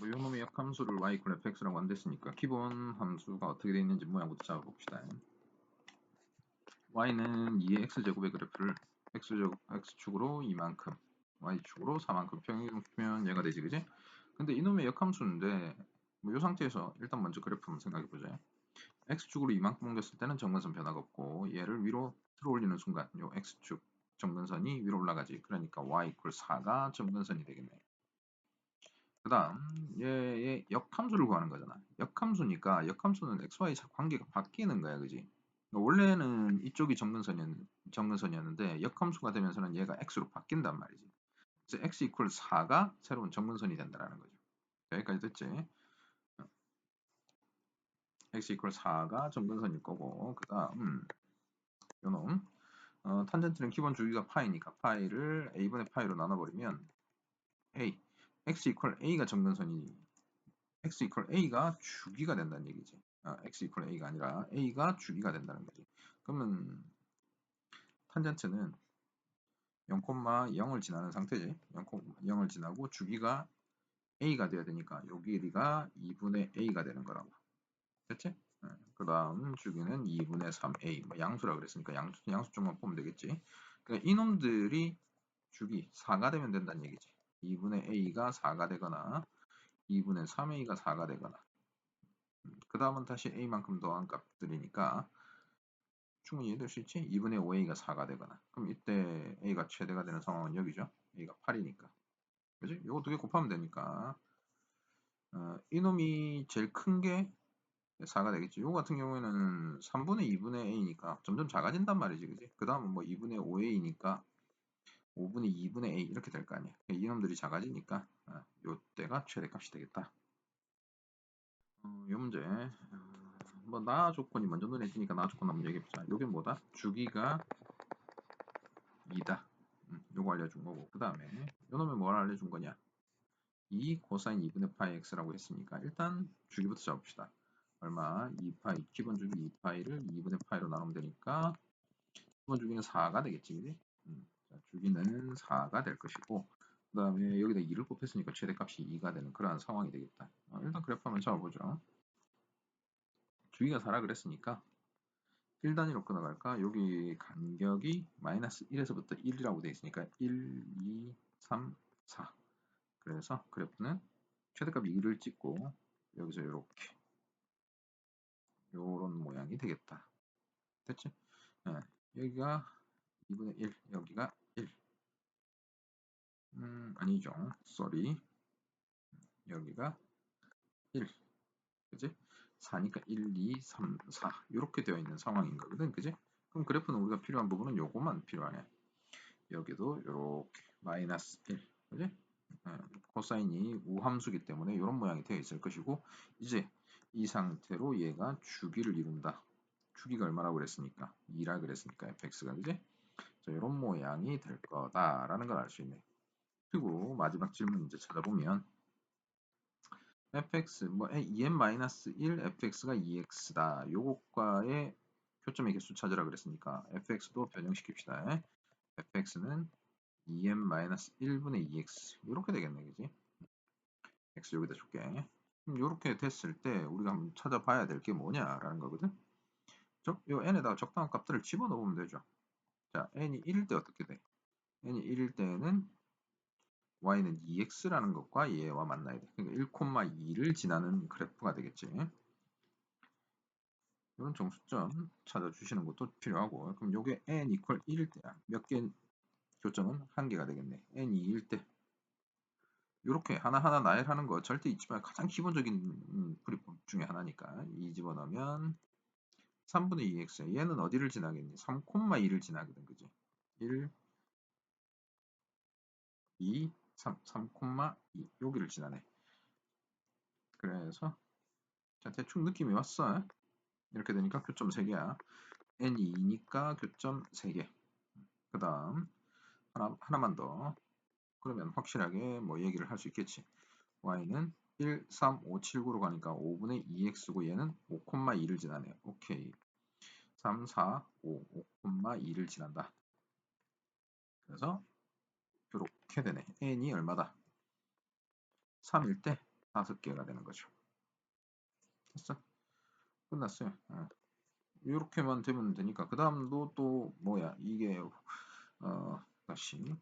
뭐 요놈의 역함수를 y equal fx라고 안됐으니까 기본 함수가 어떻게 되어 있는지 모양부터 잡아봅시다. y는 2의 x제곱의 그래프를 x축으로 이만큼, y축으로 4만큼 평행시키면 얘가 되지, 그지? 근데 이놈의 역함수인데 뭐 요 상태에서 일단 먼저 그래프 한번 생각해보자. x축으로 이만큼 옮겼을 때는 정근선 변화가 없고 얘를 위로 들어올리는 순간 요 x축 정근선이 위로 올라가지. 그러니까 y equal 4가 정근선이 되겠네. 그 다음 얘의 역함수를 구하는 거잖아. 역함수니까 역함수는 xy 관계가 바뀌는 거야, 그지? 원래는 이쪽이 정근선이었는데 역함수가 되면서는 얘가 x로 바뀐단 말이지. 그래서 x 이퀄 4가 새로운 정근선이 된다는 거죠. 여기까지 됐지? x 이퀄 4가 정근선일 거고, 그 다음 요놈 탄젠트는 기본 주기가 파이니까 파이를 a분의 파이로 나눠버리면 a x 이퀄 a가 정근선이 x 이퀄 a가 주기가 된다는 얘기지. x 이퀄 a가 아니라 a가 주기가 된다는 거지. 그러면 탄젠트는 0,0을 지나는 상태지. 0,0을 지나고 주기가 a가 돼야 되니까 요 길이가 2분의 a가 되는 거라고. 됐지? 그 다음 주기는 2분의 3a. 뭐 양수라 그랬으니까 양수 쪽만 보면 되겠지. 그러니까 이놈들이 주기 4가 되면 된다는 얘기지. 2분의 a가 4가 되거나 2분의 3a가 4가 되거나 그 다음은 다시 a만큼 더한 값들이니까 충분히 이해될 수 있지? 2분의 5a가 4가 되거나 그럼 이때 a가 최대가 되는 상황은 여기죠. a가 8이니까 그지? 요거 두 개 곱하면 되니까 이놈이 제일 큰 게 4가 되겠지. 요거 같은 경우에는 3분의 2분의 a니까 점점 작아진단 말이지, 그지? 그 다음은 뭐 2분의 5a니까 5분의 2분의 a 이렇게 될 거 아니야. 이놈들이 작아지니까 요때가 최대값이 되겠다. 요 문제 뭐 나 조건이 먼저 눈에 띄니까 나 조건 한번 얘기해보자. 요게 뭐다? 주기가 2다. 요거 알려준 거고 그 다음에 요놈에 뭘 알려준 거냐? 2 코사인 2분의 파이 x라고 했으니까 일단 주기부터 잡읍시다. 얼마? 2파이 기본 주기 2파이를 2분의 파이로 나누면 되니까 기본 주기는 4가 되겠지, 그지? 자, 주기는 4가 될 것이고 그 다음에 여기다 2를 곱했으니까 최대값이 2가 되는 그러한 상황이 되겠다. 일단 그래프 한번 잡아보죠. 주기가 4라 그랬으니까 1단위로 끊어갈까? 여기 간격이 마이너스 1에서부터 1이라고 되어 있으니까 1, 2, 3, 4 그래서 그래프는 최대값 2를 찍고 여기서 이렇게 요런 모양이 되겠다. 됐지? 여기가 2분의 1 여기가 1 아니죠. 쏘리 여기가 1 그지? 4니까 1, 2, 3, 4 이렇게 되어 있는 상황인 거거든. 그지? 그럼 그래프는 우리가 필요한 부분은 요거만 필요하네. 여기도 이렇게 마이너스 1 그지? 코사인이 우함수기 때문에 이런 모양이 되어 있을 것이고 이제 이 상태로 얘가 주기를 이룬다. 주기가 얼마라고 그랬으니까 2라 그랬으니까 fx가 그지? 자, 이런 모양이 될 거다라는 걸 알 수 있네. 그리고 마지막 질문 이제 찾아보면 fx 뭐 2n-1 fx가 2x다. 요것과의 교점의 개수 찾으라 그랬으니까 fx도 변형시킵시다. fx는 2n-1분의 2x 이렇게 되겠네, 그지? x 여기다 줄게. 그럼 이렇게 됐을 때 우리가 한번 찾아봐야 될 게 뭐냐라는 거거든. 요 n에다가 적당한 값들을 집어넣으면 되죠. 자, n이 1일 때 어떻게 돼? n이 1일 때는 y는 2x라는 것과 얘와 만나야 돼. 그러니까 1,2를 지나는 그래프가 되겠지. 이런 정수점 찾아주시는 것도 필요하고 그럼 요게 n 이퀄 1일 때야. 몇 개 교점은 한 개가 되겠네. n이 2일 때 이렇게 하나하나 나열하는 거 절대 잊지 말고 가장 기본적인 풀이법 중에 하나니까 이 집어넣으면 3분의 2x 얘는 어디를 지나겠니? 3,2를 지나거든, 그지? 1, 2, 3, 3,2 여기를 지나네. 그래서 자 대충 느낌이 왔어. 이렇게 되니까 교점 3개야. n이 2니까 교점 3개. 그 다음 하나만 더. 그러면 확실하게 뭐 얘기를 할 수 있겠지. y는 1, 3, 5, 7, 9로 가니까 5분의 2x고 얘는 5,2를 지나네요. 오케이. 3, 4, 5, 5,2를 지난다. 그래서 이렇게 되네. n이 얼마다? 3일 때 5개가 되는 거죠. 됐어? 끝났어요. 이렇게만 되면 되니까 그 다음도 또 뭐야 이게 다시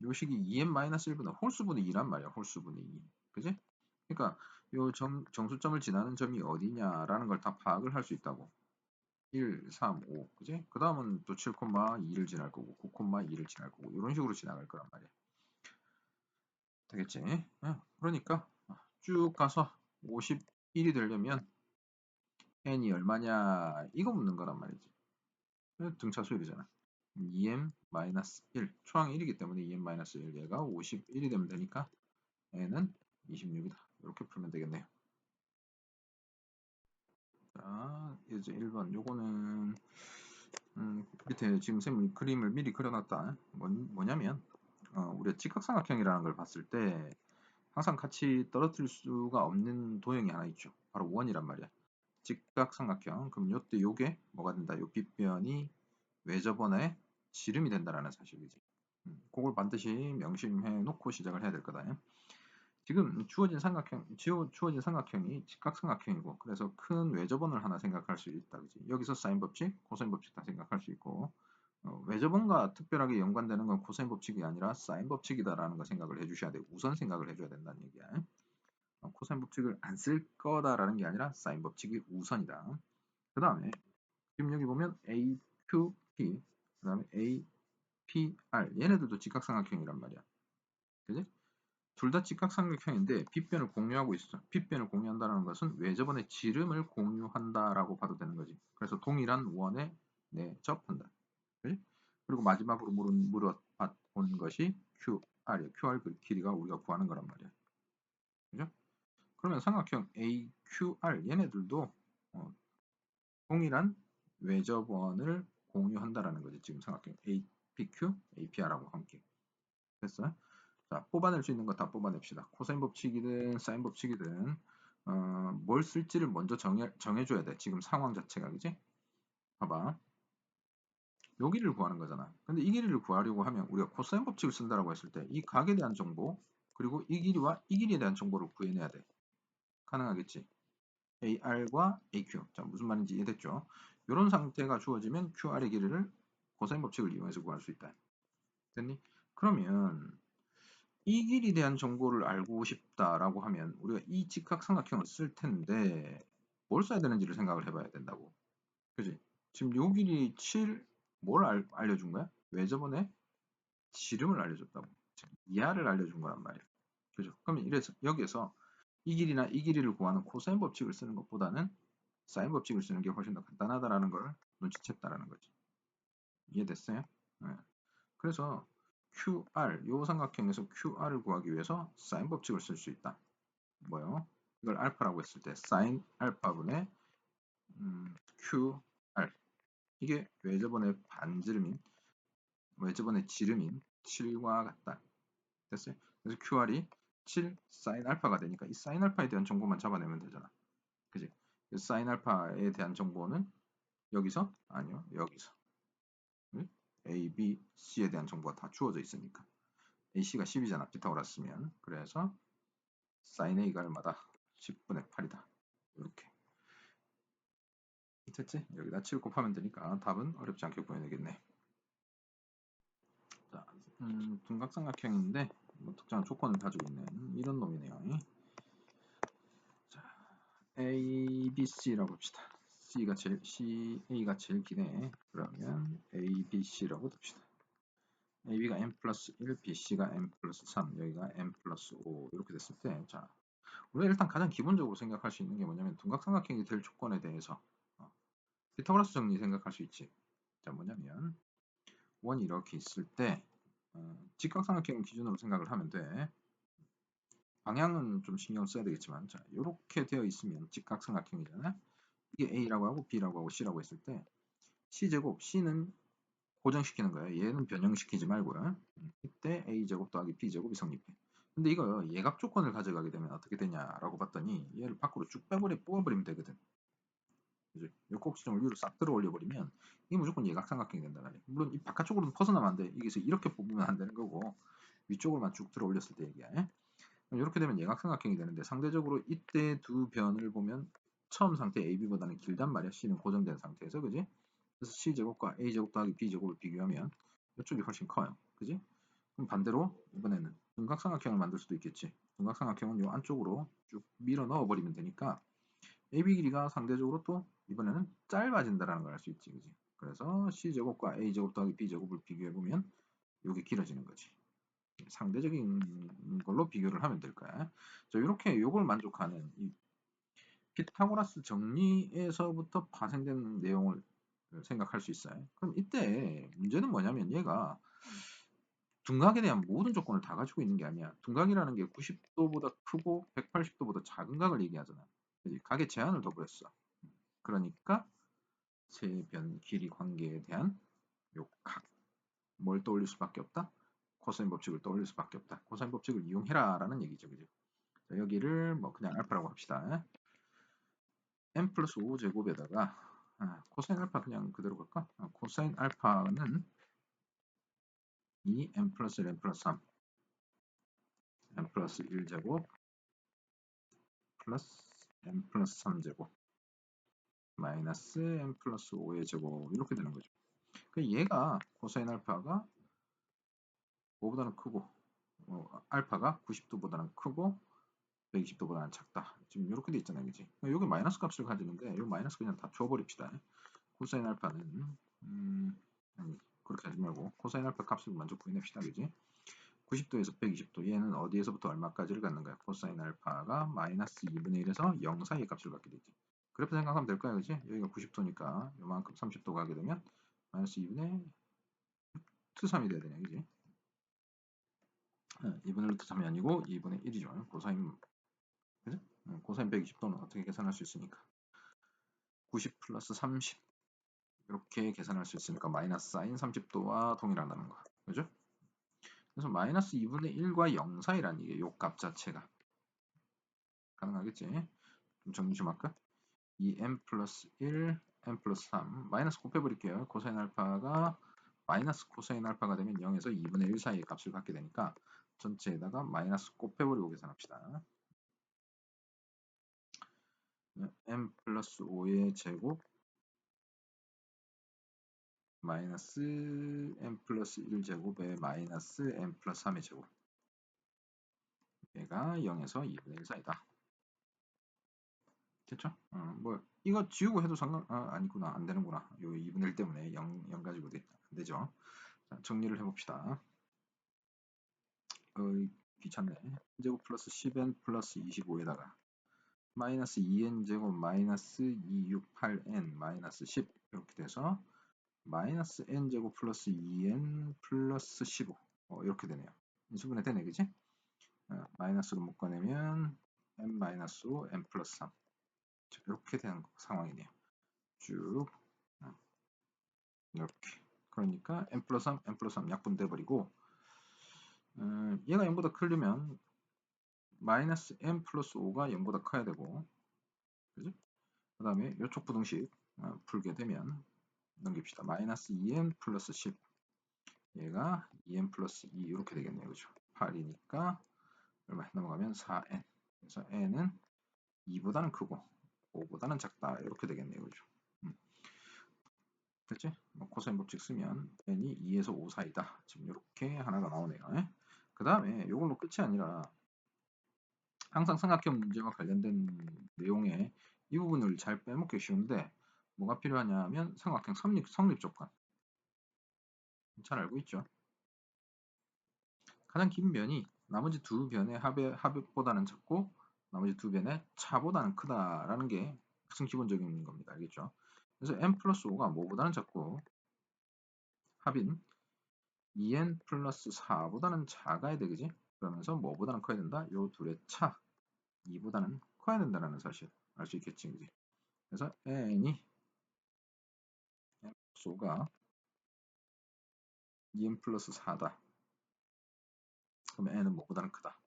요 식이 2n-1보다 홀수분의 2란 말이야. 홀수분의 2. 그지? 그러니까 요 정수점을 지나는 점이 어디냐라는 걸 다 파악을 할 수 있다고. 1, 3, 5. 그지? 그 다음은 또 7,2를 지날 거고 9,2를 지날 거고 이런 식으로 지나갈 거란 말이야. 되겠지? 그러니까 쭉 가서 51이 되려면 n이 얼마냐 이거 묻는 거란 말이지. 등차 수열이잖아. 2m-1 초항 1이기 때문에 2m-1 얘가 51이 되면 되니까 n은 26이다. 이렇게 풀면 되겠네요. 자, 이제 1번 요거는 밑에 지금 쌤이 그림을 미리 그려놨다. 뭐냐면 우리가 직각삼각형이라는 걸 봤을 때 항상 같이 떨어뜨릴 수가 없는 도형이 하나 있죠. 바로 원이란 말이야. 직각삼각형. 그럼 요때 요게 뭐가 된다? 요 빗변이 외접원의 지름이 된다라는 사실이지. 그걸 반드시 명심해 놓고 시작을 해야 될 거다. 지금 주어진 삼각형이 직각삼각형이고 그래서 큰 외접원을 하나 생각할 수 있다. 그지? 여기서 사인 법칙, 코사인 법칙 다 생각할 수 있고 외접원과 특별하게 연관되는 건 코사인 법칙이 아니라 사인 법칙이다라는 거 생각을 해주셔야 돼. 우선 생각을 해줘야 된다는 얘기야. 코사인 법칙을 안 쓸 거다라는 게 아니라 사인 법칙이 우선이다. 그 다음에 지금 여기 보면 A, Q, P 그 다음에 A, P, R 얘네들도 직각삼각형이란 말이야. 그지? 둘 다 직각삼각형인데 빗변을 공유하고 있어. 빗변을 공유한다는 것은 외접원의 지름을 공유한다라고 봐도 되는 거지. 그래서 동일한 원에 내접한다. 그치? 그리고 마지막으로 물어본 것이 QR이야. QR 길이가 우리가 구하는 거란 말이야. 그죠? 그러면 삼각형 AQR 얘네들도 동일한 외접원을 공유한다라는 거지. 지금 삼각형 APQ, APR하고 함께. 됐어요? 자, 뽑아낼 수 있는 거 다 뽑아냅시다. 코사인 법칙이든 사인 법칙이든 뭘 쓸지를 먼저 정해줘야 돼. 지금 상황 자체가 그지? 봐봐. 요 길이를 구하는 거잖아. 근데 이 길이를 구하려고 하면 우리가 코사인 법칙을 쓴다라고 했을 때 이 각에 대한 정보 그리고 이 길이와 이 길이에 대한 정보를 구해내야 돼. 가능하겠지? AR과 AQ. 자, 무슨 말인지 이해됐죠? 이런 상태가 주어지면 QR의 길이를 코사인 법칙을 이용해서 구할 수 있다. 됐니? 그러면 이 길이에 대한 정보를 알고 싶다라고 하면 우리가 이 직각삼각형을 쓸 텐데 뭘 써야 되는지를 생각을 해봐야 된다고. 그지? 지금 요 길이 7, 뭘 알려준 거야? 왜 저번에 지름을 알려줬다고. 이하를 알려준 거란 말이야. 그죠? 그러면 이래서 여기에서 이 길이나 이 길이를 구하는 코사인 법칙을 쓰는 것보다는 사인 법칙을 쓰는 게 훨씬 더 간단하다라는 걸 눈치챘다라는 거지. 이해됐어요? 네. 그래서 QR, 요 삼각형에서 QR을 구하기 위해서 사인 법칙을 쓸 수 있다. 뭐요? 이걸 알파라고 했을 때 사인 알파분의 QR 이게 외접원의 지름인 7과 같다. 됐어요? 그래서 QR이 7 사인 알파가 되니까 이 사인 알파에 대한 정보만 잡아내면 되잖아. 그지? 사인 알파에 대한 정보는 여기서 아니요 여기서 A, B, C에 대한 정보가 다 주어져 있으니까 AC가 10이잖아 피타고라스면 그래서 사인 A가 얼마다? 10분의 8이다. 이렇게 됐지? 여기다 7 곱하면 되니까 답은 어렵지 않게 구해내겠네. 자, 둔각삼각형인데 뭐 특정한 조건을 가지고 있는 이런 놈이네요. 자, A, B, C라고 봅시다. A가 제일 기네. 그러면 A, B, C라고 둡시다. AB가 n 플러스 1, BC가 n 플러스 3, 여기가 n 플러스 5 이렇게 됐을 때, 자, 우리가 일단 가장 기본적으로 생각할 수 있는 게 뭐냐면 둔각삼각형이 될 조건에 대해서 피타고라스 정리 생각할 수 있지. 자, 뭐냐면 원이 이렇게 있을 때 직각삼각형 기준으로 생각을 하면 돼. 방향은 좀 신경 써야 되겠지만, 자, 이렇게 되어 있으면 직각삼각형이잖아. 이게 A라고 하고 B라고 하고 C라고 했을 때 C제곱, C는 고정시키는 거야. 얘는 변형시키지 말고요. 이때 A제곱 더하기 B제곱이 성립해. 근데 이거 예각 조건을 가져가게 되면 어떻게 되냐라고 봤더니 얘를 밖으로 쭉 뽑아버리면 되거든. 그죠? 요 꼭지점을 위로 싹 들어 올려버리면 이게 무조건 예각삼각형이 된다 말이야. 물론 이 바깥쪽으로는 벗어나면 안 돼. 이게서 이렇게 뽑으면 안 되는 거고 위쪽으로만 쭉 들어 올렸을 때 얘기야. 이렇게 되면 예각삼각형이 되는데 상대적으로 이때 두 변을 보면 처음 상태 AB보다는 길단 말이야. C는 고정된 상태에서 그지? 그래서 C제곱과 A제곱 더하기 B제곱을 비교하면 이쪽이 훨씬 커요. 그지? 그럼 반대로 이번에는 둔각삼각형을 만들 수도 있겠지. 둔각삼각형은 요 안쪽으로 쭉 밀어 넣어 버리면 되니까 AB 길이가 상대적으로 또 이번에는 짧아진다라는 걸 알 수 있지. 그지? 그래서 C제곱과 A제곱 더하기 B제곱을 비교해 보면 요게 길어지는 거지. 상대적인 걸로 비교를 하면 될 거야. 자, 이렇게 요걸 만족하는 이 피타고라스 정리에서부터 파생된 내용을 생각할 수 있어요. 그럼 이때 문제는 뭐냐면 얘가 둔각에 대한 모든 조건을 다 가지고 있는 게 아니야. 둔각이라는 게 90도보다 크고 180도보다 작은 각을 얘기하잖아. 그지? 각의 제한을 둬버렸어. 그러니까 세변 길이 관계에 대한 요 각, 뭘 떠올릴 수밖에 없다? 코사인 법칙을 떠올릴 수밖에 없다. 코사인 법칙을 이용해라 라는 얘기죠. 그죠? 자, 여기를 뭐 그냥 알파라고 합시다. n 플러스 5제곱에다가 코사인 알파 그냥 그대로 갈까? 코사인 알파는 2n 플러스 1n 플러스 3 n 플러스 1제곱 플러스 n 플러스 3제곱 마이너스 n 플러스 5의 제곱 이렇게 되는 거죠. 그 얘가 코사인 알파가 5보다는 크고 알파가 90도보다는 크고 120도보다는 작다. 지금 이렇게 돼 있잖아요. 그지? 여기 마이너스 값을 가지는데 이 마이너스 그냥 다 줘버립시다. 코사인 알파는 아니 그렇게 하지 말고 코사인 알파 값을 먼저 구해냅시다. 그지? 90도에서 120도 얘는 어디에서부터 얼마까지를 갖는가요? 코사인 알파가 마이너스 2분의 1에서 0 사이의 값을 갖게 되지. 그래프 생각하면 될까요? 그지? 여기가 90도니까 요만큼 30도 가게 되면 마이너스 2분의 루트 3이 돼야 되냐. 그지? 2분의 루트 3이 아니고 2분의 1이죠. 코사인 그지? 코사인 120도는 어떻게 계산할 수 있으니까 90 플러스 30 이렇게 계산할 수 있으니까 마이너스 사인 30도와 동일하다는 거. 그죠? 그래서 마이너스 2분의 1과 0 사이란 이게 요 값 자체가 가능하겠지? 좀 정리 좀 할까? 2n 플러스 1, n 플러스 3 마이너스 곱해버릴게요. 코사인 알파가 마이너스 코사인 알파가 되면 0에서 2분의 1 사이의 값을 갖게 되니까 전체에다가 마이너스 곱해버리고 계산합시다. n 플러스 5의 제곱 마이너스 n 플러스 1제곱에 마이너스 n 플러스 3의 제곱 얘가 0에서 2분의 1 사이다. 됐죠? 뭐 이거 지우고 해도 아니구나. 안 되는구나. 요 2분의 1 때문에 0 가지고 안 되죠. 자, 정리를 해봅시다. 귀찮네. 제곱 플러스 10n 플러스 25에다가 마이너스 2n 제곱 마이너스 268n 마이너스 10 이렇게 돼서 마이너스 n 제곱 플러스 2n 플러스 15 이렇게 되네요. 인수분해 되네, 그지? 마이너스로 묶어내면 n 마이너스 5 n 플러스 3 이렇게 되는 상황이네요. 쭉 이렇게. 그러니까 n 플러스 3, n 플러스 3 약분돼 버리고 얘가 0보다 크려면 마이너스 n 플러스 5가 0보다 커야 되고 그지? 그 다음에 이쪽 부등식 풀게 되면 넘깁시다. 마이너스 2n 플러스 10 얘가 2n 플러스 2 이렇게 되겠네요. 그죠? 8이니까 얼마 넘어가면 4n 그래서 n은 2보다는 크고 5보다는 작다 이렇게 되겠네요. 그죠? 됐지? 뭐 코사인 법칙 쓰면 n이 2에서 5 사이다. 지금 이렇게 하나가 나오네요. 그 다음에 이걸로 끝이 아니라 항상 삼각형 문제와 관련된 내용에 이 부분을 잘 빼먹기 쉬운데 뭐가 필요하냐면 삼각형 성립 조건 잘 알고 있죠. 가장 긴 변이 나머지 두 변의 합보다는 작고 나머지 두 변의 차보다는 크다라는 게 가장 기본적인 겁니다. 알겠죠? 그래서 n 플러스 5가 뭐보다는 작고 합인 2n 플러스 4보다는 작아야 되겠지? 그러면서 뭐보다는 커야 된다? 요 둘의 차 2보다는 커야 된다는 사실 알 수 있겠지. 그지? 그래서 n이 n 플러스 5가 2n 플러스 4다. 그럼 n은 뭐보다는 크다.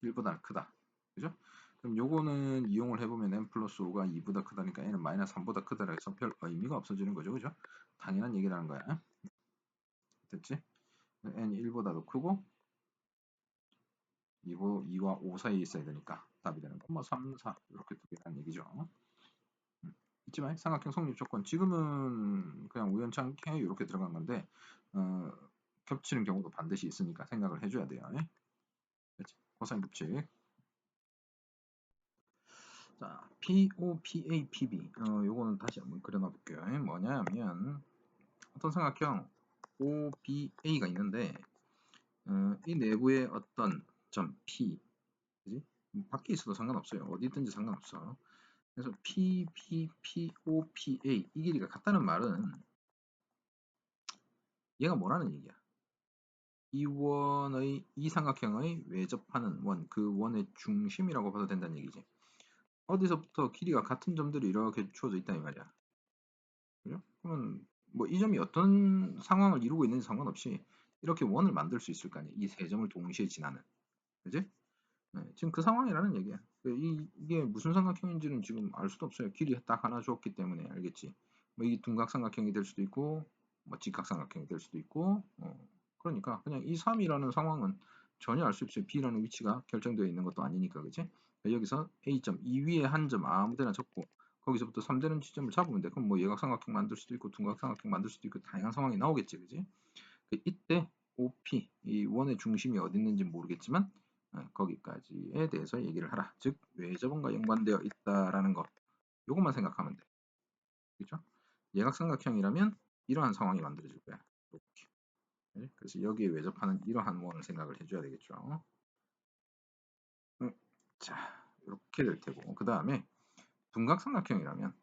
1보다는 크다. 그죠? 그럼 요거는 이용을 해보면 n 플러스 5가 2보다 크다니까 n은 마이너스 3보다 크다라 해서 별 의미가 없어지는 거죠. 그죠? 당연한 얘기라는 거야. 됐지? n이 1보다도 크고 2와 5 사이에 있어야 되니까 답이 되는 건 뭐 3, 4 이렇게 두 개라는 얘기죠. 있지만 삼각형 성립 조건 지금은 그냥 우연찮게 이렇게 들어간 건데 겹치는 경우도 반드시 있으니까 생각을 해줘야 돼요. 그렇지? 코사인 법칙. 자, POPA, PB. 요거는 다시 한번 그려놔 볼게요. 뭐냐면 어떤 삼각형 OBA가 있는데 이 내부에 어떤 점 P, 그지? 밖에 있어도 상관없어요. 어디 있든지 상관없어. 그래서 P, P, P, O, P, A 이 길이가 같다는 말은 얘가 뭐라는 얘기야? 이 삼각형의 외접하는 원, 그 원의 중심이라고 봐도 된다는 얘기지. 어디서부터 길이가 같은 점들이 이렇게 주어져 있다 이 말이야. 그죠? 그러면 뭐 이 점이 어떤 상황을 이루고 있는지 상관없이 이렇게 원을 만들 수 있을 거 아니야. 이 세 점을 동시에 지나는. 그지? 네, 지금 그 상황이라는 얘기야. 이게 무슨 삼각형인지는 지금 알 수도 없어요. 길이 딱 하나 주었기 때문에 알겠지. 뭐 이 둔각삼각형이 될 수도 있고, 뭐 직각삼각형이 될 수도 있고, 그러니까 그냥 이 3이라는 상황은 전혀 알 수 없어요. B라는 위치가 결정되어 있는 것도 아니니까, 그치? 여기서 A점, 이 위에 한 점 아무데나 적고, 거기서부터 3되는 지점을 잡으면 돼. 그럼 뭐 예각삼각형 만들 수도 있고, 둔각삼각형 만들 수도 있고, 다양한 상황이 나오겠지, 그치? 이때 OP, 이 원의 중심이 어디 있는지 모르겠지만 거기까지에 대해서 얘기를 하라. 즉 외접원과 연관되어 있다라는 거. 요것만 생각하면 돼. 그렇죠? 예각삼각형이라면 이러한 상황이 만들어질 거야. 이렇게. 네? 그래서 여기에 외접하는 이러한 원을 생각을 해줘야 되겠죠. 자, 이렇게 될 테고 그 다음에 둔각삼각형이라면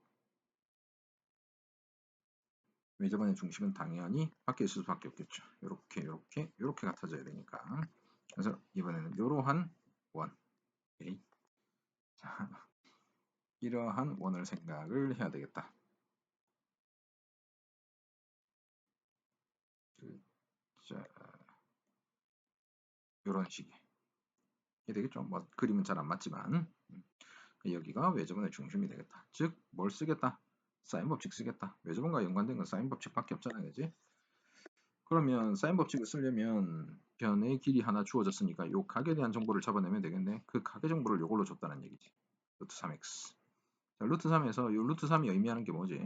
외접원의 중심은 당연히 밖에 있을 수밖에 없겠죠. 이렇게 같아져야 되니까. 그래서 이번에는 이러한 원. 오케이. 자, 이러한 원을 생각을 해야 되겠다. 자, 이런 식이 되겠죠. 뭐 그림은 잘 안 맞지만 여기가 외접원의 중심이 되겠다. 즉, 뭘 쓰겠다? 사인 법칙 쓰겠다. 외접원과 연관된 건 사인 법칙밖에 없잖아요, 그지? 그러면 사인 법칙을 쓰려면 변의 길이 하나 주어졌으니까 이 각에 대한 정보를 잡아내면 되겠네. 그 각의 정보를 이걸로 줬다는 얘기지. 루트 3x. 자, 루트 3에서 이 루트 3이 의미하는 게 뭐지?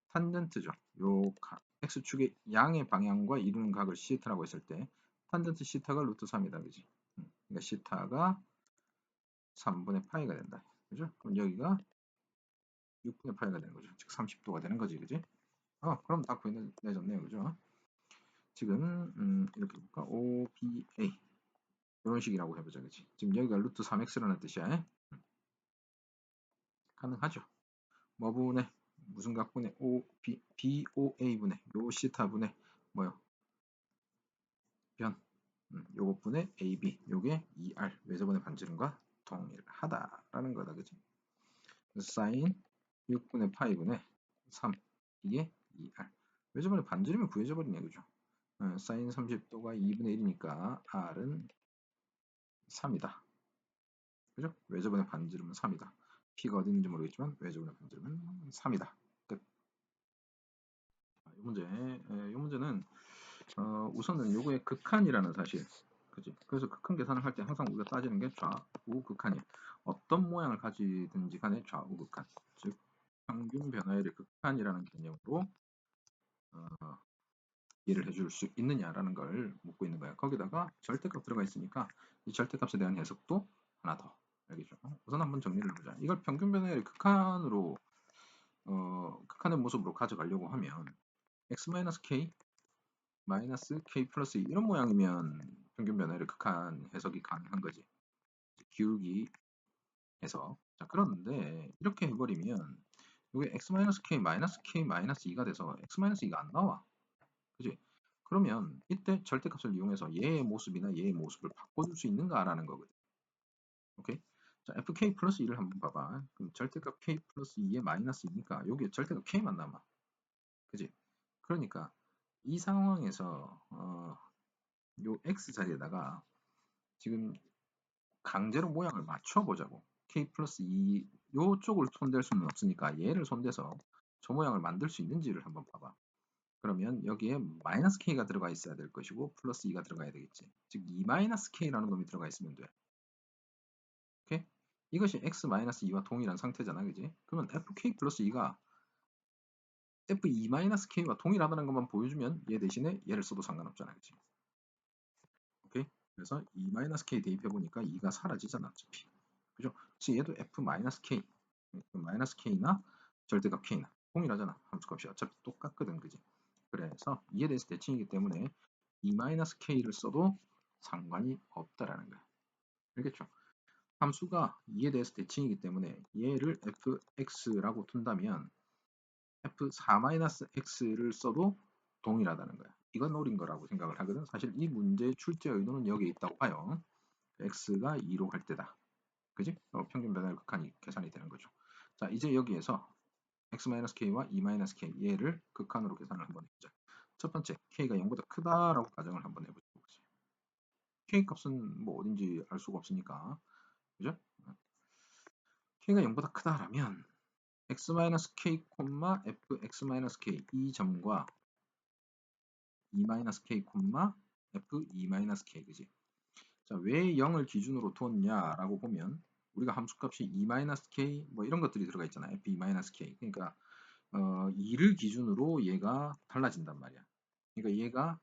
탄젠트죠. 요 x축의 양의 방향과 이루는 각을 시타라고 했을 때 탄젠트 시타가 루트 3이다. 그지? 그러니까 시타가 3분의 파이가 된다. 그죠? 그럼 여기가 6분의 파이가 되는 거죠. 즉 30도가 되는 거지. 그지? 그럼 다 구해내졌네요. 그죠? 지금 이렇게 볼까? OBA 이런 식이라고 해보자. 그지? 지금 여기가 루트 3x라는 뜻이야. 가능하죠. 뭐분의 무슨 각분의 BOA분의 요 시타분의 뭐요? 변 요것분의 AB 요게 2R 외접원의 반지름과 동일하다라는 거다. 그치? 그래서 사인 6분의 파이분의 3 이게 2R 외접원의 반지름을 구해져버리네. 그죠? 사인 30도가 2분의 1이니까 R은 3이다. 그죠? 외접원의 반지름은 3이다. P가 어디 있는지 모르겠지만 외접원의 반지름은 3이다. 끝. 이 문제는 우선은 요거의 극한이라는 사실. 그지? 그래서 극한 계산을 할 때 항상 우리가 따지는 게 좌우 극한이야. 어떤 모양을 가지든지 간에 좌우 극한. 즉 평균 변화율의 극한이라는 개념으로 이해를 해줄 수 있느냐라는 걸 묻고 있는 거야. 거기다가 절대값 들어가 있으니까 이 절대값에 대한 해석도 하나 더. 알겠죠? 우선 한번 정리를 해보자. 이걸 평균 변화율의 극한으로 극한의 모습으로 가져가려고 하면 x-k 마이너스 k 플러스 이런 모양이면 평균 변화율의 극한 해석이 가능한 거지. 기울기 해석. 자, 그런데 이렇게 해버리면 이게 x-k 마이너스 k 마이너스 2가 돼서 x-2가 안 나와. 그지? 그러면 이때 절대값을 이용해서 얘의 모습이나 얘의 모습을 바꿔줄 수 있는가라는 거거든. 오케이? 자, fk 플러스 2를 한번 봐봐. 그럼 절대값 k 플러스 2에 마이너스 2니까 여기 절대값 k만 남아. 그지? 그러니까 이 상황에서 요 x 자리에다가 지금 강제로 모양을 맞춰보자고. k 플러스 2 요쪽을 손댈 수는 없으니까 얘를 손대서 저 모양을 만들 수 있는지를 한번 봐봐. 그러면 여기에 마이너스 k가 들어가 있어야 될 것이고 플러스 2가 들어가야 되겠지. 즉 2 마이너스 k라는 놈이 들어가 있으면 돼. 오케이? 이것이 x 마이너스 2와 동일한 상태잖아, 그지? 그러면 fk 플러스 2가 f2 마이너스 k와 동일하다는 것만 보여주면 얘 대신에 얘를 써도 상관없잖아, 그지? 오케이? 그래서 2 마이너스 k 대입해 보니까 2가 사라지잖아, 어차피. 그죠? 그래서 얘도 f 마이너스 k, 마이너스 k나 절대값 k나 동일하잖아. 함수값이 어차피 똑같거든, 그지? 그래서 2에 대해서 대칭이기 때문에 2-k를 써도 상관이 없다라는 거야. 알겠죠? 함수가 2에 대해서 대칭이기 때문에 얘를 fx라고 둔다면 f4-x를 써도 동일하다는 거야. 이건 노린 거라고 생각을 하거든. 사실 이 문제의 출제 의도는 여기에 있다고 봐요. x가 2로 갈 때다. 그지? 평균 변화율 극한이 계산이 되는 거죠. 자, 이제 여기에서 x-k와 2-k 얘를 극한으로 계산을 한번 해보자. 첫 번째, k가 0보다 크다라고 가정을 한번 해보자. k 값은 뭐 어딘지 알 수가 없으니까. 그죠? k가 0보다 크다라면 x-k, fx-k 이 점과 2-k, f2-k 그지? 자, 왜 0을 기준으로 두었냐라고 보면 우리가 함수값이 2-k 뭐 이런 것들이 들어가 있잖아. f2-k. 그러니까 2를 기준으로 얘가 달라진단 말이야. 그러니까 얘가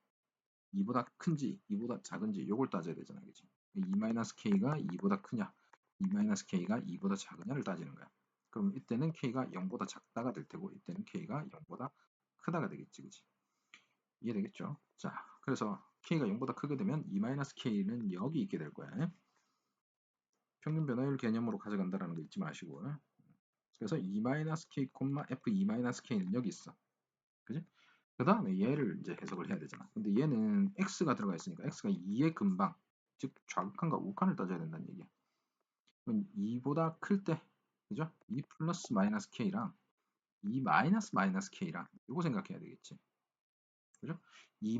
2보다 큰지 2보다 작은지 요걸 따져야 되잖아. 그지? 2-k가 2보다 크냐 2-k가 2보다 작으냐를 따지는 거야. 그럼 이때는 k가 0보다 작다가 될 테고 이때는 k가 0보다 크다가 되겠지. 그지? 이해되겠죠? 자, 그래서 k가 0보다 크게 되면 2-k는 여기 있게 될 거야. 평균 변화율 개념으로 가져간다는 거 잊지 마시고. 그래서 2-k, f2-k는 여기 있어. 그지? 그 다음에 얘를 이제 해석을 해야 되잖아. 근데 얘는 x가 들어가 있으니까 x가 2의 근방, 즉 좌극한과 우극한을 따져야 된다는 얘기야. 그럼 2보다 클 때, 그죠? 2 플러스 마이너스 k랑 2 마이너스 k랑 이거 생각해야 되겠지. 그죠? 2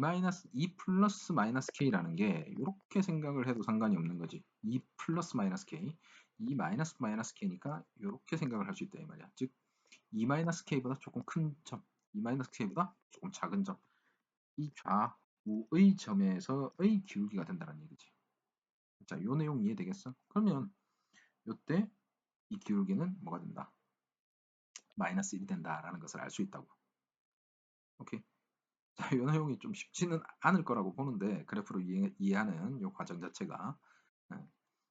플러스 마이너스 k라는 게 이렇게 생각을 해도 상관이 없는 거지. 2 플러스 마이너스 k, 2 마이너스 k니까 이렇게 생각을 할 수 있다 이 말이야. 즉 2 마이너스 k보다 조금 큰 점, 2 마이너스 k보다 조금 작은 점. 이 좌우의 점에서의 기울기가 된다는 얘기지. 자, 요 내용 이해되겠어? 그러면 요때 이 기울기는 뭐가 된다? 마이너스 1이 된다라는 것을 알 수 있다고. 오케이. 자, 요 내용이 좀 쉽지는 않을 거라고 보는데 그래프로 이해하는 요 과정 자체가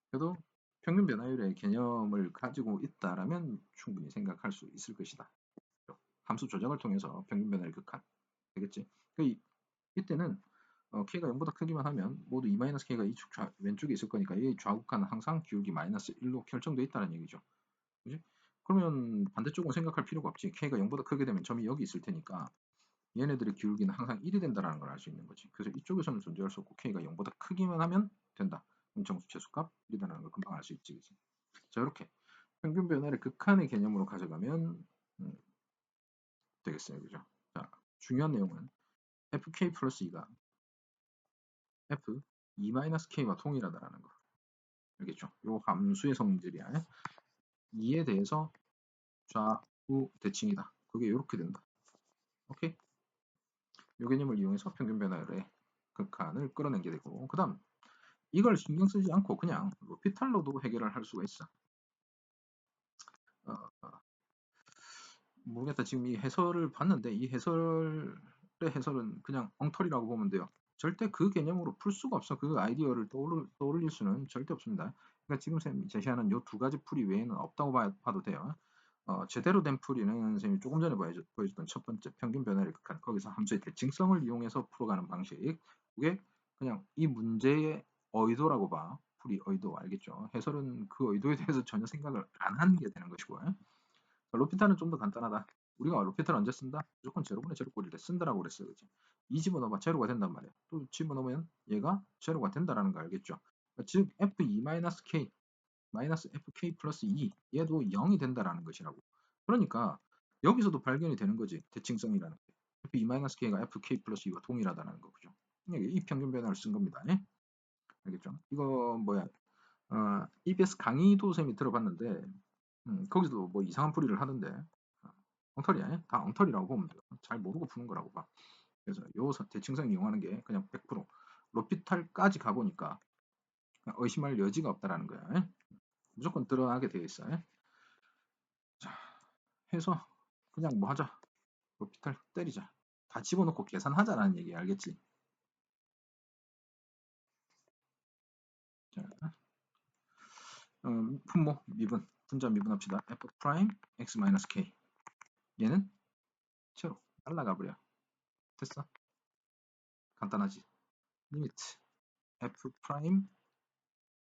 그래도 평균 변화율의 개념을 가지고 있다라면 충분히 생각할 수 있을 것이다. 함수 조정을 통해서 평균 변화율 극한 되겠지. 이때는 k가 0보다 크기만 하면 모두 2-k가 이쪽 왼쪽에 있을 거니까 이 좌우칸은 항상 기울기 마이너스 1로 결정되어 있다는 얘기죠. 그지? 그러면 반대쪽은 생각할 필요가 없지. k가 0보다 크게 되면 점이 여기 있을 테니까 얘네들의 기울기는 항상 1이 된다는 걸 알 수 있는 거지. 그래서 이쪽에서는 존재할 수 없고 k가 0보다 크기만 하면 된다. 그럼 정수 최소값 1이라는 걸 금방 알 수 있지. 그치? 자, 이렇게 평균 변화를 극한의 개념으로 가져가면 되겠어요. 그죠? 자, 중요한 내용은 fk 플러스 2가 f 2-k와 동일하다라는 거. 알겠죠? 요 함수의 성질이야. 2에 대해서 좌우 대칭이다. 그게 이렇게 된다. 오케이? 요 개념을 이용해서 평균 변화율의 극한을 끌어낸 게 되고 그 다음 이걸 신경 쓰지 않고 그냥 로피탈로도 해결을 할 수가 있어. 모르겠다. 지금 이 해설을 봤는데 이 해설의 해설은 그냥 엉터리라고 보면 돼요. 절대 그 개념으로 풀 수가 없어. 그 아이디어를 떠올릴 수는 절대 없습니다. 그러니까 지금 쌤이 제시하는 이 두 가지 풀이 외에는 없다고 봐도 돼요. 제대로 된 풀이는 선생님이 조금 전에 보여줬던 첫 번째 평균 변화를 극한 거기서 함수의 대칭성을 이용해서 풀어가는 방식 그게 그냥 이 문제의 의도라고 봐. 풀이 의도 알겠죠? 해설은 그 의도에 대해서 전혀 생각을 안 하는 게 되는 것이고 로피타는 좀 더 간단하다. 우리가 로피타를 언제 쓴다? 무조건 제로분의 제로 꼴일 때 쓴다라고 그랬어요. 그치? 이 집어넣으면 제로가 된단 말이야. 또 집어넣으면 얘가 제로가 된다라는 거 알겠죠? 즉 f2-k 마이너스 fk 플러스 2 얘도 0이 된다라는 것이라고. 그러니까 여기서도 발견이 되는 거지. 대칭성이라는 게. f2-k가 fk 플러스 2와 동일하다는 거죠. 이 평균 변화를 쓴 겁니다. 예? 알겠죠? 이거 뭐야? EBS 강의도 쌤이 들어봤는데 거기서도 뭐 이상한 풀이를 하던데 엉터리야. 다 엉터리라고 보면 돼요. 잘 모르고 푸는 거라고 봐. 그래서 요 대칭성 이용하는 게 그냥 100% 로피탈까지 가보니까 의심할 여지가 없다라는 거야. 무조건 들어가게 되어 있어요. 자, 해서 그냥 뭐 하자. 로피탈 때리자. 다 집어넣고 계산하자라는 얘기 알겠지? 자, 분모 미분 분자 미분합시다. f 프라임 x 마이너스 k 얘는 제로 날라가 버려. 됐어? 간단하지? 리미트 f 프라임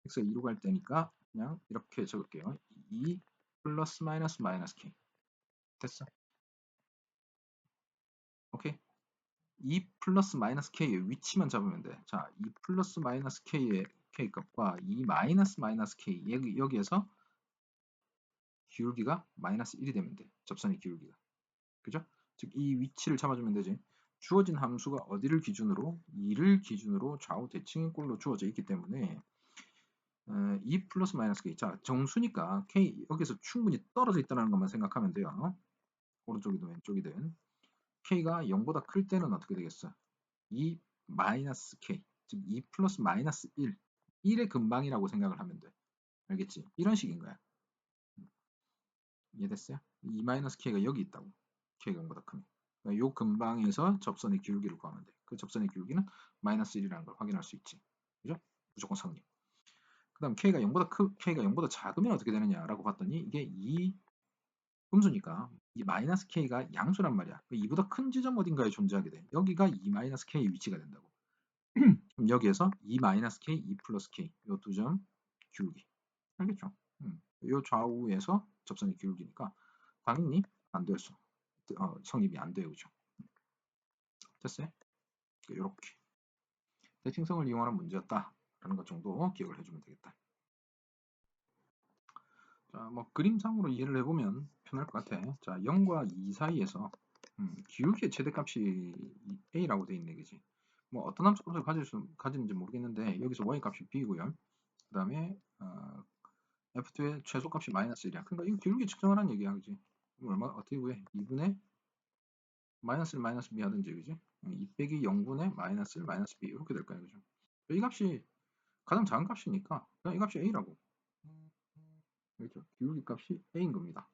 x가 2로 갈 때니까 그냥 이렇게 적을게요. 2 플러스 마이너스 마이너스 k 됐어? 오케이? 2 플러스 마이너스 k의 위치만 잡으면 돼. 자, 2 플러스 마이너스 k의 k 값과 2 마이너스 마이너스 k 여기에서 기울기가 마이너스 1이 되면 돼. 접선의 기울기가. 그죠? 즉 이 위치를 잡아주면 되지. 주어진 함수가 어디를 기준으로? 2를 기준으로 좌우 대칭꼴로 주어져 있기 때문에 2 플러스 마이너스 k. 자, 정수니까 k 여기서 충분히 떨어져 있다는 것만 생각하면 돼요. 오른쪽이든 왼쪽이든. k가 0보다 클 때는 어떻게 되겠어? 2 마이너스 k. 즉 2 플러스 마이너스 1. 1의 근방이라고 생각을 하면 돼. 알겠지? 이런 식인 거야. 이해됐어요? 2 마이너스 k가 여기 있다고. k가 0보다 크면. 그러니까 요 근방에서 접선의 기울기를 구하면 돼. 그 접선의 기울기는 마이너스 1이라는 걸 확인할 수 있지. 그죠? 무조건 성립. 그 다음 k가 0보다 작으면 어떻게 되느냐라고 봤더니 이게 2 음수니까 이 마이너스 k가 양수란 말이야. 2보다 큰 지점 어딘가에 존재하게 돼. 여기가 2 마이너스 k의 위치가 된다고. 그럼 여기에서 2 마이너스 k, 2 플러스 k 요 두 점 기울기. 알겠죠? 요 좌우에서 접선의 기울기니까 당연히 안 되었어. 성립이 안 돼요. 그죠? 됐어요? 이렇게 대칭성을 이용하는 문제였다라는 것 정도 기억을 해주면 되겠다. 자, 뭐 그림상으로 이해를 해보면 편할 것 같아. 자, 0과 2 사이에서 기울기의 최대값이 a라고 돼 있네, 그지? 뭐 어떤 함수값을 가지는지 모르겠는데 여기서 y 값이 b고요. 그 다음에 f2의 최소값이 마이너스 1이야. 그러니까 이거 기울기 측정하라는 얘기야, 그지? 그럼 얼마 어떻게 구해? 2분의 마이너스 1 마이너스 b 하든지, 그지? 2 빼기 0분의 마이너스 1 마이너스 b 이렇게 될 거야, 그죠? 이 값이 가장 작은 값이니까 그냥 이 값이 a라고. 그렇죠? 기울기 값이 a인 겁니다.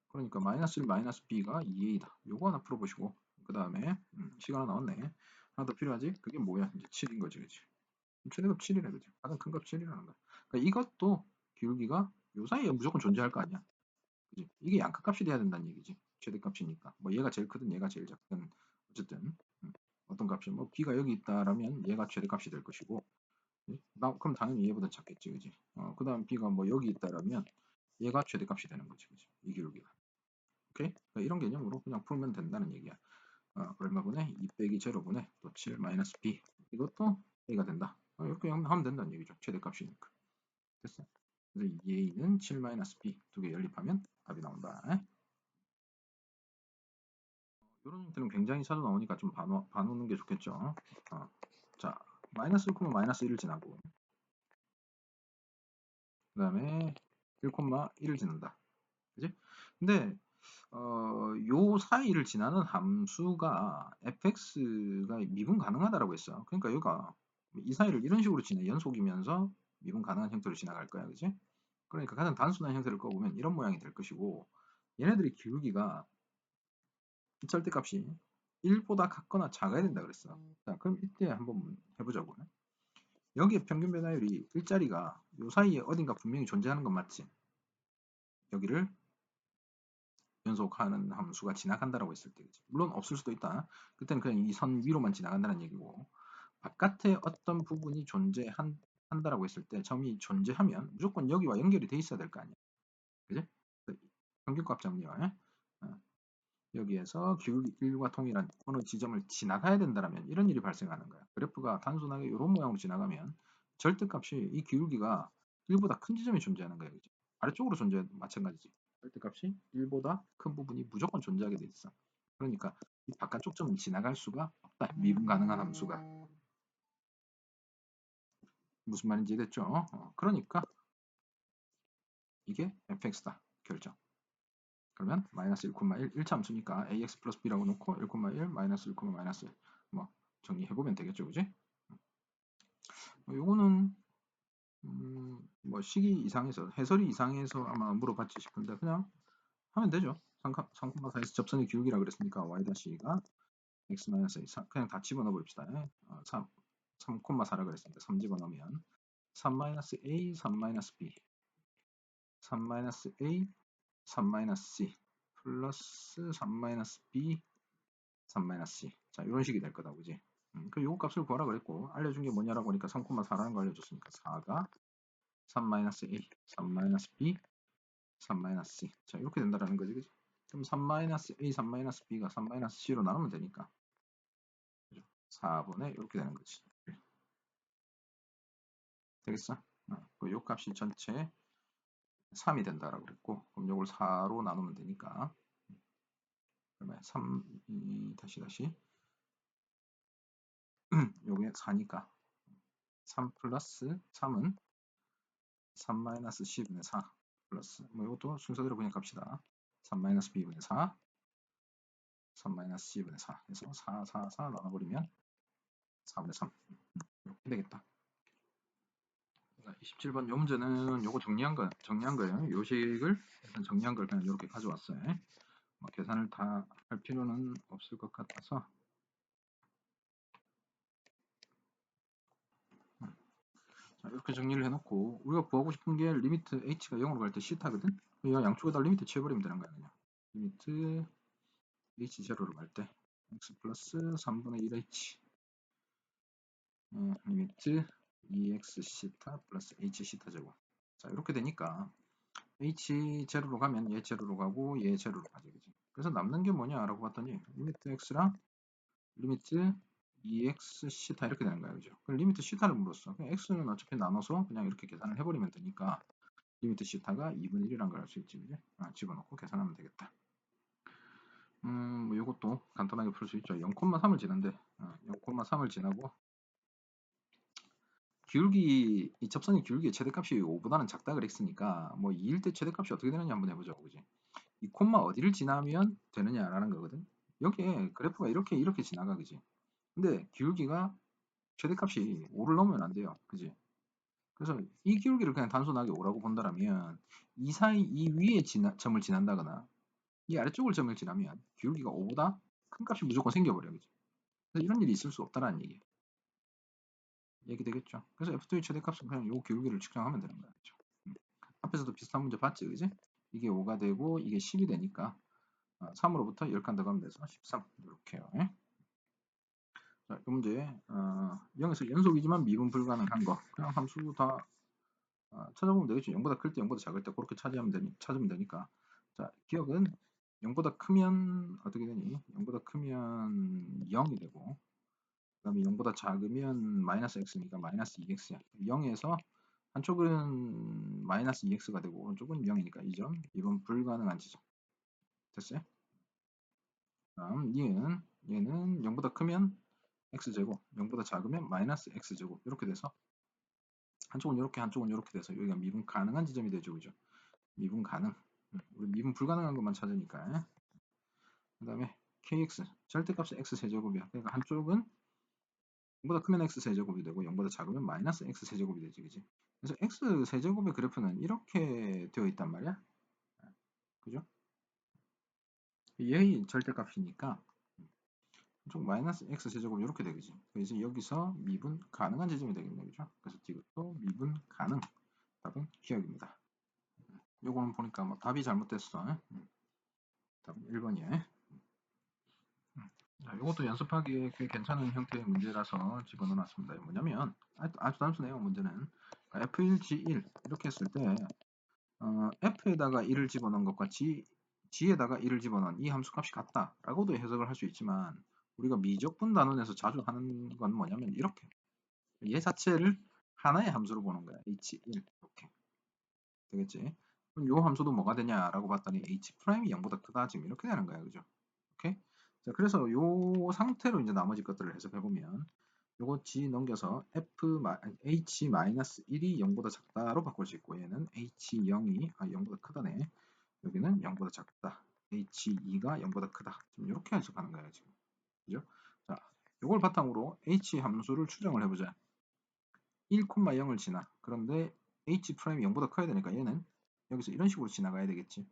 그러니까 마이너스 1 마이너스 b가 2a다. 요거 하나 풀어보시고 그 다음에 시간 하나 나왔네. 하나 더 필요하지? 그게 뭐야? 이제 7인 거지, 그지? 최대값 7이래, 그지? 가장 큰 값 7이라는 거야. 그러니까 이것도 기울기가 요 사이에 무조건 존재할 거 아니야. 그지? 이게 양극값이 돼야 된다는 얘기지. 최대값이니까. 뭐 얘가 제일 크든 얘가 제일 작든 어쨌든 어떤 값이 뭐 b가 여기 있다라면 얘가 최대값이 될 것이고 그럼 당연히 얘보다 작겠지, 그지? 그 다음 b가 뭐 여기 있다라면 얘가 최대값이 되는 거지, 그지? 이 기울기가. 오케이? 그러니까 이런 개념으로 그냥 풀면 된다는 얘기야. 얼마분의 2 빼기 제로분의 또 7 마이너스 b 이것도 a가 된다. 이렇게 하면 된다는 얘기죠. 최대값이니까. 됐어? 그래서 a는 7 마이너스 b 두 개 연립하면 답이 나온다. 이런 형태는 굉장히 자주 나오니까 좀 봐놓는 게 좋겠죠. 자, 마이너스 1, 마이너스 1을 지나고 그 다음에 1,1을 지난다. 그지? 근데 요 사이를 지나는 함수가 fx가 미분 가능하다라고 했어. 그러니까 여기가 이 사이를 이런 식으로 지내 연속이면서 미분 가능한 형태로 지나갈 거야, 그지? 그러니까 가장 단순한 형태를 꺼보면 이런 모양이 될 것이고 얘네들의 기울기가 절대값이 1보다 같거나 작아야 된다 그랬어. 자, 그럼 이때 한번 해보자고. 여기에 평균 변화율이 일자리가 요 사이에 어딘가 분명히 존재하는 건 맞지? 여기를 연속하는 함수가 지나간다라고 했을 때, 물론 없을 수도 있다. 그때는 그냥 이 선 위로만 지나간다는 얘기고, 바깥에 어떤 부분이 존재한다라고 했을 때, 점이 존재하면 무조건 여기와 연결이 돼 있어야 될 거 아니야. 그지? 평균값 정리와 여기에서 기울기 1과 동일한 어느 지점을 지나가야 된다면 이런 일이 발생하는 거야. 그래프가 단순하게 이런 모양으로 지나가면 절대값이 이 기울기가 1보다 큰 지점이 존재하는 거야. 그죠? 아래쪽으로 마찬가지지. 절대값이 1보다 큰 부분이 무조건 존재하게 돼 있어. 그러니까 이 바깥쪽 점은 지나갈 수가 없다. 미분 가능한 함수가. 무슨 말인지 이해됐죠? 그러니까 이게 fx다. 결정. 그러면 마이너스 1,1 1차 함수니까 ax 플러스 b라고 놓고 1,1 마이너스 1, 마이너스 뭐 정리해보면 되겠죠, 그지? 요거는 뭐 시기 이상에서 해설이 이상해서 아마 물어봤지 싶은데 그냥 하면 되죠. 3,4에서 접선의 기울기라 그랬으니까 y-가 x-2 그냥 다 집어넣어 봅시다. 3,4라 그랬으니까 3 집어넣으면 3-a, 3-b 3-a, 3-c 플러스 3-b, 3-c 자 이런 식이 될 거다, 그지? 그 요거 값을 구하라 그랬고 알려준 게 뭐냐라고 하니까 3,4라는 거 알려줬으니까 4가 3-a, 3-b, 3-c 자 이렇게 된다라는 거지, 그지? 그럼 3-a, 3-b가 3-c로 나누면 되니까 4분의 이렇게 되는 거지. 되겠어? 요 값이 전체 3이 된다라고 그랬고 그럼 요걸 4로 나누면 되니까 그러면 3 다시 요게 4니까 3 플러스 3은 3 마이너스 C분의 4 플러스 뭐 이것도 순서대로 그냥 갑시다. 3 마이너스 B분의 4 3 마이너스 C분의 4 해서 4 나눠버리면 4분의 3 이렇게 되겠다. 27번 요 문제는 요거 정리한 거예요. 요식을 일단 정리한 걸 그냥 이렇게 가져왔어요. 뭐 계산을 다 할 필요는 없을 것 같아서 자, 이렇게 정리를 해놓고 우리가 구하고 싶은 게 리미트 h가 0으로 갈 때 시타거든. 양쪽에다 리미트 취해버리면 되는 거야. 그냥 리미트 h 제로로 갈 때 x 플러스 3분의 1h 리미트 2x 시타 플러스 h 시타 제곱 자 이렇게 되니까 h 제로로 가면 얘 제로로 가고 얘 제로로 가지, 그지? 그래서 남는 게 뭐냐라고 봤더니 리미트 x랑 리미트 2x 시타 이렇게 되는 거야, 그죠? 그럼 리미트 시타를 물었어. 그냥 x는 어차피 나눠서 그냥 이렇게 계산을 해버리면 되니까 리미트 시타가 2분의 1이란 걸 알 수 있지, 그지? 집어넣고 계산하면 되겠다. 뭐 이것도 간단하게 풀 수 있죠. 0,3을 지는데 0,3을 지나고 기울기 이 접선의 기울기의 최대값이 5보다는 작다 그랬으니까 뭐 2일 때 최대값이 어떻게 되느냐 한번 해보죠, 그지? 이 콤마 어디를 지나면 되느냐라는 거거든. 여기에 그래프가 이렇게 지나가, 그지? 근데 기울기가 최대값이 5를 넘으면 안 돼요, 그지? 그래서 이 기울기를 그냥 단순하게 5라고 본다면 이 위에 점을 지난다거나 이 아래쪽을 점을 지나면 기울기가 5보다 큰 값이 무조건 생겨버려, 그지? 그래서 이런 일이 있을 수 없다라는 얘기 되겠죠. 그래서 F2의 최대값은 그냥 요 기울기를 측정하면 되는 거야, 그죠? 앞에서도 비슷한 문제 봤지, 그지? 이게 5가 되고 이게 10이 되니까 3으로부터 10칸 더 가면 돼서 13 이렇게요. 자, 이 문제 0에서 연속이지만 미분 불가능한 거 그냥 함수 다 찾아보면 되겠죠. 0보다 클 때 0보다 작을 때 그렇게 찾으면 되니까 자 기억은 0보다 크면 어떻게 되니? 0보다 크면 0이 되고 그 다음에 0보다 작으면 마이너스 x니까 마이너스 2x야. 0에서 한쪽은 마이너스 2x가 되고 오른쪽은 0이니까 이 점, 이번 불가능한 지점. 됐어요? 다음 얘는 0보다 크면 x제곱, 0보다 작으면 마이너스 x제곱 이렇게 돼서 한쪽은 이렇게 한쪽은 이렇게 돼서 여기가 미분 가능한 지점이 되죠, 그죠? 미분 가능. 우리 미분 불가능한 것만 찾으니까. 그 다음에 kx 절대값은 x 세제곱이야. 그러니까 한쪽은 0보다 크면 x 세제곱이 되고 0보다 작으면 마이너스 x 세제곱이 되지, 그지? 그래서 x 세제곱의 그래프는 이렇게 되어 있단 말이야. 그죠? 얘의 절대값이니까 쪽 마이너스 x 세제곱 이렇게 되겠지. 그래서 여기서 미분 가능한 지점이 되겠네, 그죠? 그래서 이것도 미분 가능. 답은 기억입니다. 요거는 보니까 뭐 답이 잘못됐어. 답은 1번이에요. 자, 이것도 연습하기에 꽤 괜찮은 형태의 문제라서 집어넣어놨습니다. 뭐냐면 아주 단순해요. 문제는 F1, G1 이렇게 했을 때 F에다가 1을 집어넣은 것과 G에다가 1을 집어넣은 이 함수 값이 같다라고도 해석을 할 수 있지만 우리가 미적분 단원에서 자주 하는 건 뭐냐면 이렇게 얘 자체를 하나의 함수로 보는 거야. H1 이렇게 되겠지? 그럼 요 함수도 뭐가 되냐라고 봤더니 H 프라임이 0보다 크다 지금 이렇게 되는 거야, 그죠? 오케이? 자, 그래서 요 상태로 이제 나머지 것들을 해석해 보면 요거 G 넘겨서 H-1이 0보다 작다로 바꿀 수 있고 얘는 H0이 0보다 크다네. 여기는 0보다 작다. h2가 0보다 크다. 지금 이렇게 해석하는 거예요. 지금. 그죠? 자, 이걸 바탕으로 h 함수를 추정을 해보자. 1,0을 지나. 그런데 h 프라임이 0보다 커야 되니까 얘는 여기서 이런 식으로 지나가야 되겠지.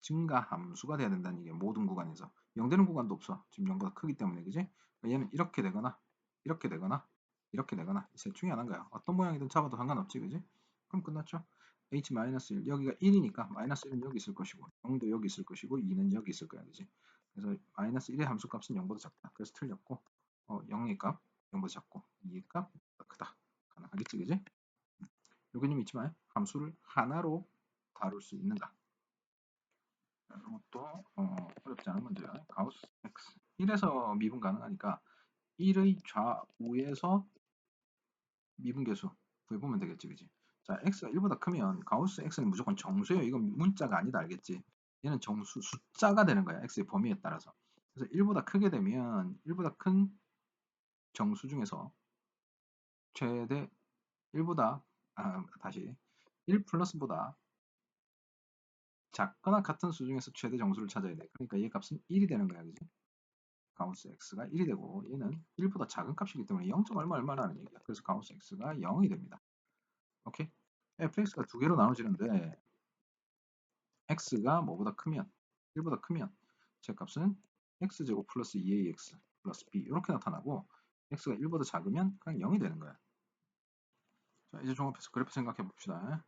증가 함수가 돼야 된다는 얘기예요. 모든 구간에서. 0 되는 구간도 없어. 지금 0보다 크기 때문에. 그지? 그러니까 얘는 이렇게 되거나 이렇게 되거나 이렇게 되거나 이 셋 중에 하나인가요? 어떤 모양이든 잡아도 상관없지. 그지? 그럼 끝났죠? h-1 여기가 1이니까 마이너스 1은 여기 있을 것이고 0도 여기 있을 것이고 2는 여기 있을 거야. 그지? 그래서 마이너스 1의 함수값은 0보다 작다. 그래서 틀렸고 0의 값 0보다 작고 2의 값 크다. 가능하겠지. 그지? 여기 좀 있지만 함수를 하나로 다룰 수 있는가. 이것도 어렵지 않은 문제야. 가우스 x 1에서 미분 가능하니까 1의 좌우에서 미분계수 구해보면 되겠지. 그지? 자, x가 1보다 크면 가우스 x는 무조건 정수예요. 이건 문자가 아니다. 알겠지? 얘는 정수 숫자가 되는 거야. x의 범위에 따라서. 그래서 1보다 크게 되면 1보다 큰 정수 중에서 최대 1보다 다시 1 플러스보다 작거나 같은 수 중에서 최대 정수를 찾아야 돼. 그러니까 얘 값은 1이 되는 거야. 그지? 가우스 x가 1이 되고 얘는 1보다 작은 값이기 때문에 0. 얼마라는 얘기야. 그래서 가우스 x가 0이 됩니다. 오케이? fx가 두 개로 나눠지는데 x가 뭐보다 크면 1보다 크면 제 값은 x제곱 플러스 2ax 플러스 b 이렇게 나타나고 x가 1보다 작으면 그냥 0이 되는 거야. 자, 이제 종합해서 그래프 생각해 봅시다.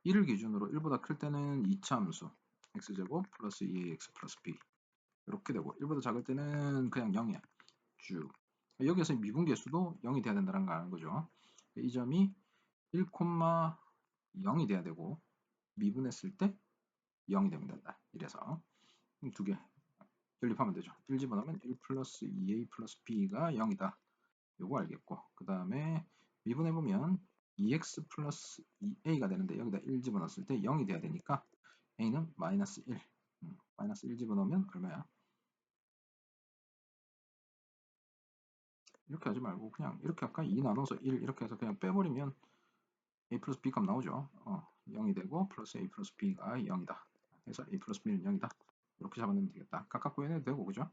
1을 기준으로 1보다 클 때는 2차 함수 x제곱 플러스 2ax 플러스 b 이렇게 되고 1보다 작을 때는 그냥 0이야. 쭉. 여기에서 미분계수도 0이 돼야 된다는 거 아는 거죠. 이 점이 1,0이 돼야 되고 미분했을 때 0이 되면 된다. 이래서 두 개 연립하면 되죠. 1 집어넣으면 1 플러스 2a 플러스 b가 0이다. 요거 알겠고 그 다음에 미분해보면 2x 플러스 2a가 되는데 여기다 1 집어넣었을 때 0이 돼야 되니까 a는 마이너스 1 마이너스 1 집어넣으면 얼마야? 이렇게 하지 말고 그냥 이렇게 할까? 2 나눠서 1 이렇게 해서 그냥 빼버리면 a 플러스 b 값 나오죠. 0이 되고 플러스 a 플러스 b가 0이다. 그래서 a 플러스 b는 0이다. 이렇게 잡아내면 되겠다. 각각 구해내도 되고 그죠?